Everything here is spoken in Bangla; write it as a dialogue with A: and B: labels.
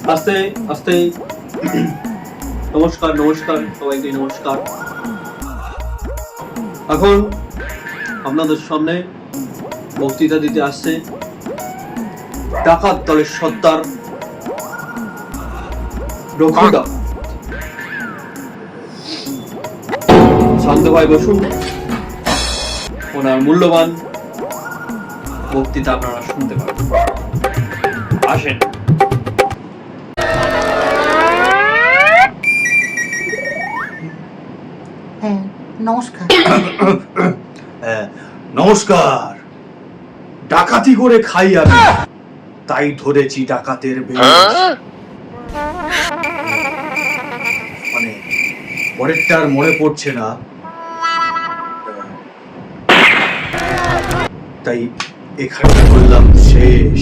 A: আস্তে আস্তে নমস্কার নমস্কার সবাইকে নমস্কার। এখন আপনাদের সামনে বক্তৃতা দিতে আসছে ডাকাত দলের সর্দার রঘুদা। শান্ত ভাই বসুন, ওনার মূল্যবান বক্তৃতা আপনারা শুনতে পাবেন। আসেন।
B: হ্যাঁ, নমস্কার।
C: নমস্কার। ডাকাতি করে খাই আমি, তাই ধরেছি ডাকাতের বেশ। মানে পরেরটার মনে পড়ছে না, তাই এখানে বললাম শেষ।